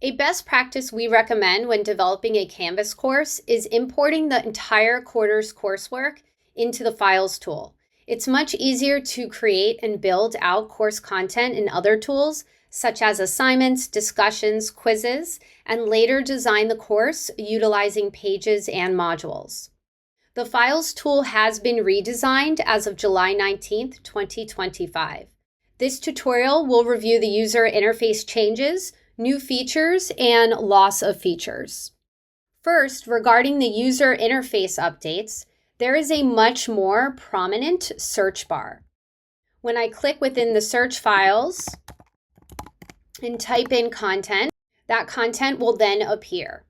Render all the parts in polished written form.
A best practice we recommend when developing a Canvas course is importing the entire quarter's coursework into the Files tool. It's much easier to create and build out course content in other tools, such as assignments, discussions, quizzes, and later design the course utilizing pages and modules. The Files tool has been redesigned as of July 19th, 2025. This tutorial will review the user interface changes, new features, and loss of features. First, regarding the user interface updates, there is a much more prominent search bar. When I click within the search files and type in content, that content will then appear.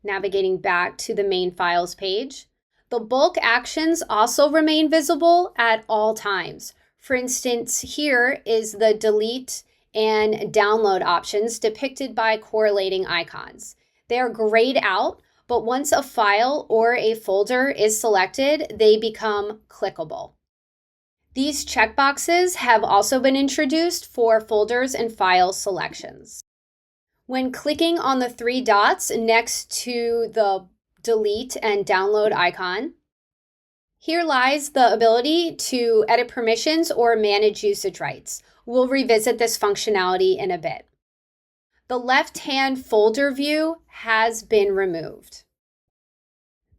Navigating back to the main files page, the bulk actions also remain visible at all times. For instance, here is the delete and download options depicted by correlating icons. They are grayed out, but once a file or a folder is selected, they become clickable. These checkboxes have also been introduced for folders and file selections. When clicking on the three dots next to the delete and download icon, here lies the ability to edit permissions or manage usage rights. We'll revisit this functionality in a bit. The left-hand folder view has been removed.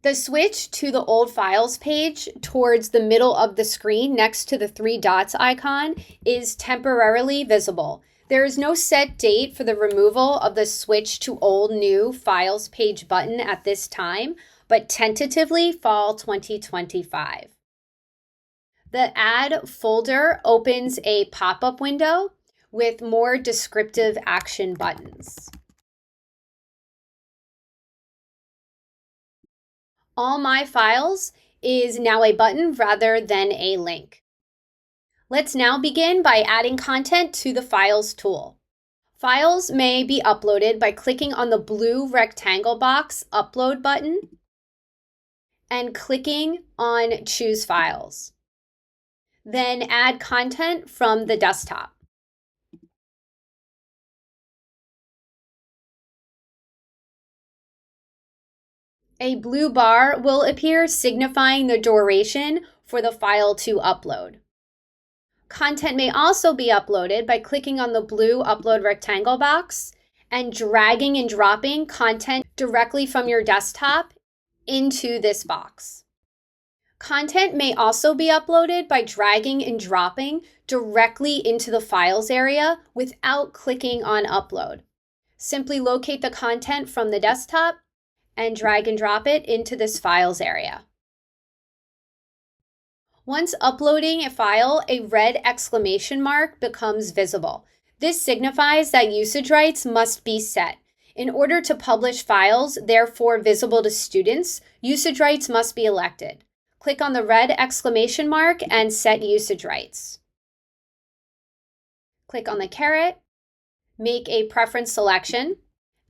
The switch to the old files page towards the middle of the screen next to the three dots icon is temporarily visible. There is no set date for the removal of the switch to old new files page button at this time, but tentatively fall 2025. The Add folder opens a pop-up window with more descriptive action buttons. All My Files is now a button rather than a link. Let's now begin by adding content to the Files tool. Files may be uploaded by clicking on the blue rectangle box Upload button and clicking on Choose Files. Then add content from the desktop. A blue bar will appear signifying the duration for the file to upload. Content may also be uploaded by clicking on the blue Upload rectangle box and dragging and dropping content directly from your desktop into this box. Content may also be uploaded by dragging and dropping directly into the Files area without clicking on Upload. Simply locate the content from the desktop and drag and drop it into this Files area. Once uploading a file, a red exclamation mark becomes visible. This signifies that usage rights must be set. In order to publish files, therefore visible to students, usage rights must be elected. Click on the red exclamation mark and set usage rights. Click on the caret, make a preference selection,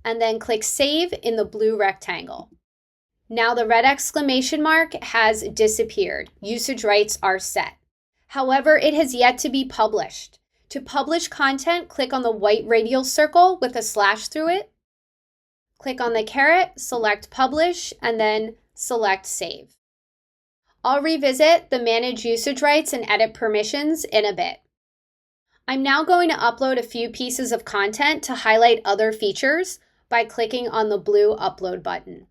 and then click Save in the blue rectangle. Now the red exclamation mark has disappeared. Usage rights are set. However, it has yet to be published. To publish content, click on the white radial circle with a slash through it. Click on the caret, select Publish, and then select Save. I'll revisit the Manage Usage Rights and Edit Permissions in a bit. I'm now going to upload a few pieces of content to highlight other features by clicking on the blue Upload button.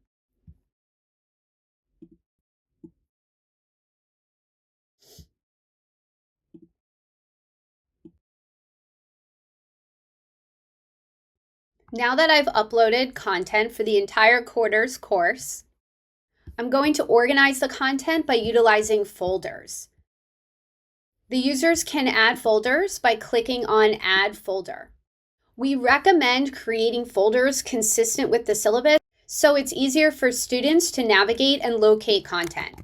Now that I've uploaded content for the entire quarter's course, I'm going to organize the content by utilizing folders. The users can add folders by clicking on Add Folder. We recommend creating folders consistent with the syllabus so it's easier for students to navigate and locate content.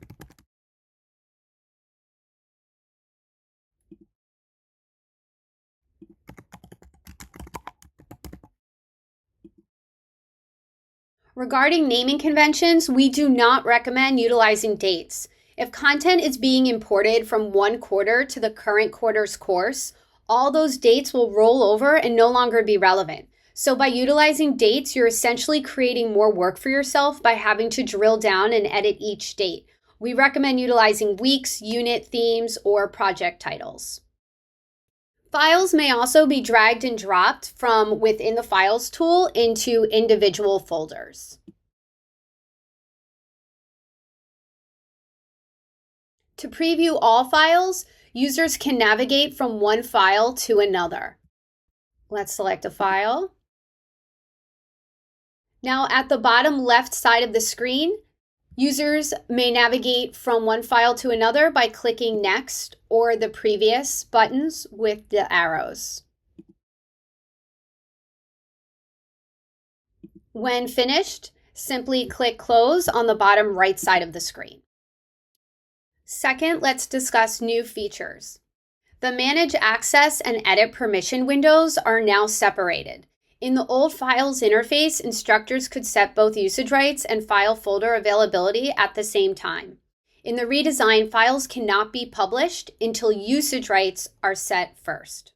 Regarding naming conventions, we do not recommend utilizing dates. If content is being imported from one quarter to the current quarter's course, all those dates will roll over and no longer be relevant. So by utilizing dates, you're essentially creating more work for yourself by having to drill down and edit each date. We recommend utilizing weeks, unit themes, or project titles. Files may also be dragged and dropped from within the Files tool into individual folders. To preview all files, users can navigate from one file to another. Let's select a file. Now at the bottom left side of the screen, users may navigate from one file to another by clicking Next or the previous buttons with the arrows. When finished, simply click Close on the bottom right side of the screen. Second, let's discuss new features. The Manage Access and Edit Permission windows are now separated. In the old Files interface, instructors could set both usage rights and file folder availability at the same time. In the redesign, files cannot be published until usage rights are set first.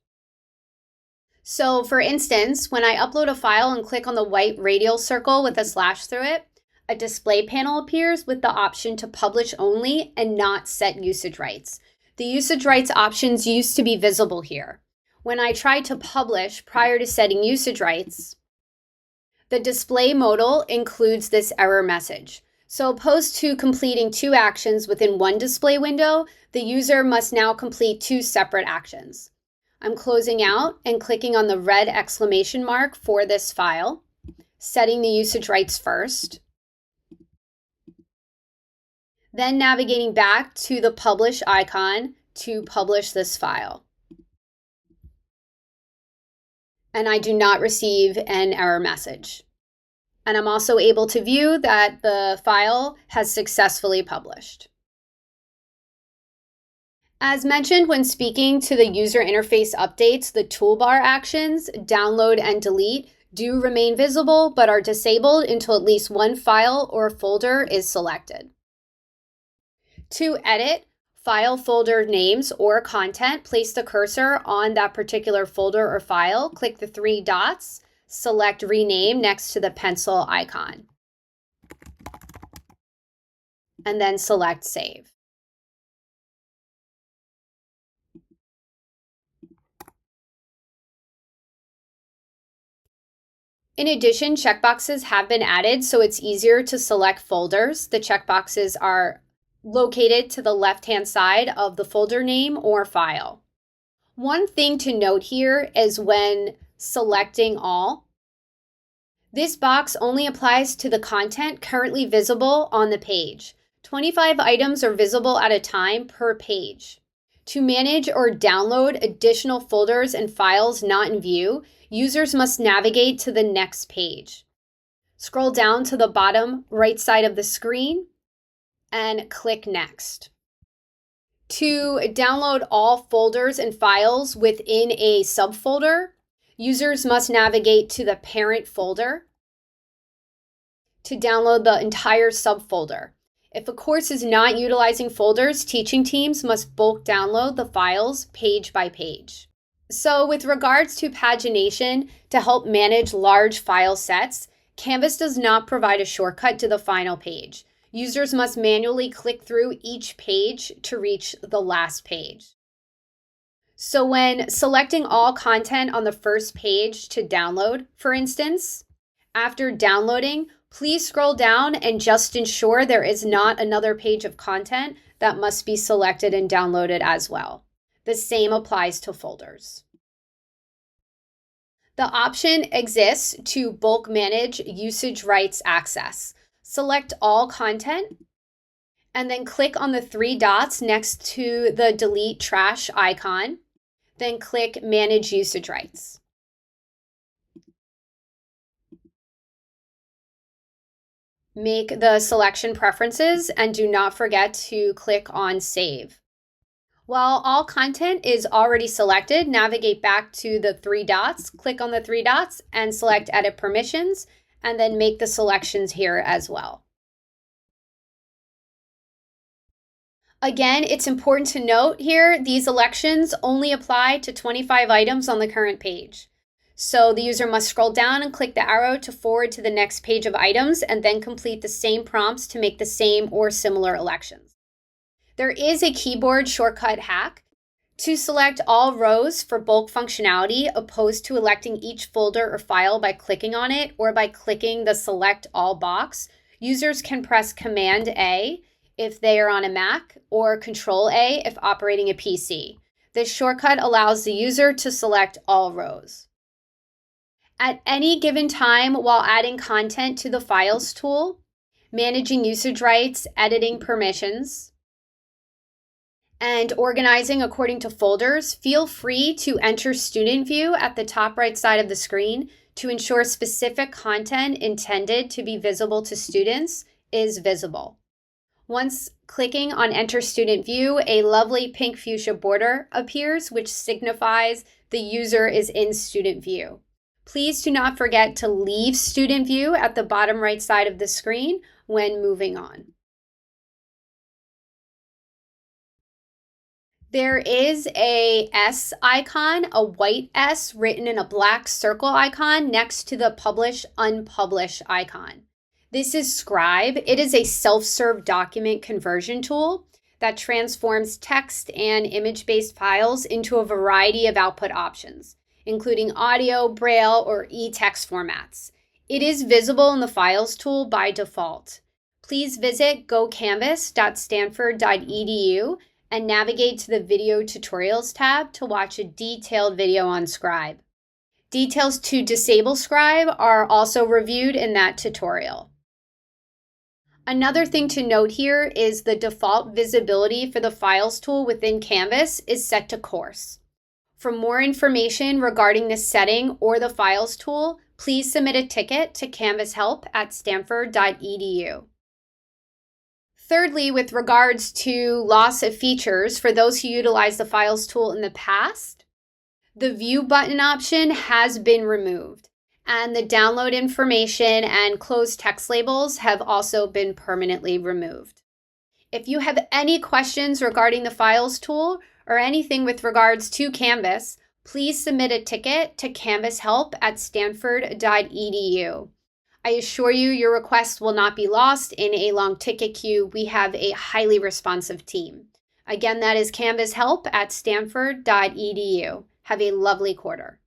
So for instance, when I upload a file and click on the white radial circle with a slash through it, a display panel appears with the option to publish only and not set usage rights. The usage rights options used to be visible here. When I tried to publish prior to setting usage rights, the display modal includes this error message. So opposed to completing two actions within one display window, the user must now complete two separate actions. I'm closing out and clicking on the red exclamation mark for this file, setting the usage rights first, then navigating back to the publish icon to publish this file. And I do not receive an error message. And I'm also able to view that the file has successfully published. As mentioned when speaking to the user interface updates, the toolbar actions, download and delete, do remain visible but are disabled until at least one file or folder is selected. To edit file folder names or content, place the cursor on that particular folder or file, click the three dots, select rename next to the pencil icon, and then select save. In addition, checkboxes have been added so it's easier to select folders. The checkboxes are located to the left-hand side of the folder name or file. One thing to note here is when selecting all, this box only applies to the content currently visible on the page. 25 items are visible at a time per page. To manage or download additional folders and files not in view, users must navigate to the next page. Scroll down to the bottom right side of the screen and click Next. To download all folders and files within a subfolder, users must navigate to the parent folder to download the entire subfolder. If a course is not utilizing folders, teaching teams must bulk download the files page by page. So with regards to pagination, to help manage large file sets, Canvas does not provide a shortcut to the final page. Users must manually click through each page to reach the last page. So when selecting all content on the first page to download, for instance, after downloading, please scroll down and just ensure there is not another page of content that must be selected and downloaded as well. The same applies to folders. The option exists to bulk manage usage rights access. Select all content and then click on the three dots next to the delete trash icon. Then click Manage Usage Rights. Make the selection preferences and do not forget to click on Save. While all content is already selected, navigate back to the three dots, click on the three dots and select Edit Permissions, and then make the selections here as well. Again, it's important to note here, these elections only apply to 25 items on the current page. So the user must scroll down and click the arrow to forward to the next page of items and then complete the same prompts to make the same or similar elections. There is a keyboard shortcut hack to select all rows for bulk functionality, opposed to electing each folder or file by clicking on it or by clicking the Select All box. Users can press Command A if they are on a Mac or Control A if operating a PC. This shortcut allows the user to select all rows. At any given time while adding content to the Files tool, managing usage rights, editing permissions, and organizing according to folders, feel free to enter Student View at the top right side of the screen to ensure specific content intended to be visible to students is visible. Once clicking on Enter Student View, a lovely pink fuchsia border appears, which signifies the user is in Student View. Please do not forget to leave Student View at the bottom right side of the screen when moving on. There is a S icon, a white S written in a black circle icon next to the Publish Unpublish icon. This is Scribe. It is a self-serve document conversion tool that transforms text and image-based files into a variety of output options, including audio, braille, or e-text formats. It is visible in the Files tool by default. Please visit gocanvas.stanford.edu and navigate to the Video Tutorials tab to watch a detailed video on Scribe. Details to disable Scribe are also reviewed in that tutorial. Another thing to note here is the default visibility for the Files tool within Canvas is set to Course. For more information regarding this setting or the Files tool, please submit a ticket to canvashelp@stanford.edu. Thirdly, with regards to loss of features, for those who utilize the Files tool in the past, the View button option has been removed, and the download information and closed text labels have also been permanently removed. If you have any questions regarding the Files tool or anything with regards to Canvas, please submit a ticket to canvashelp@stanford.edu. I assure you your request will not be lost in a long ticket queue. We have a highly responsive team. Again, that is canvashelp@stanford.edu. Have a lovely quarter.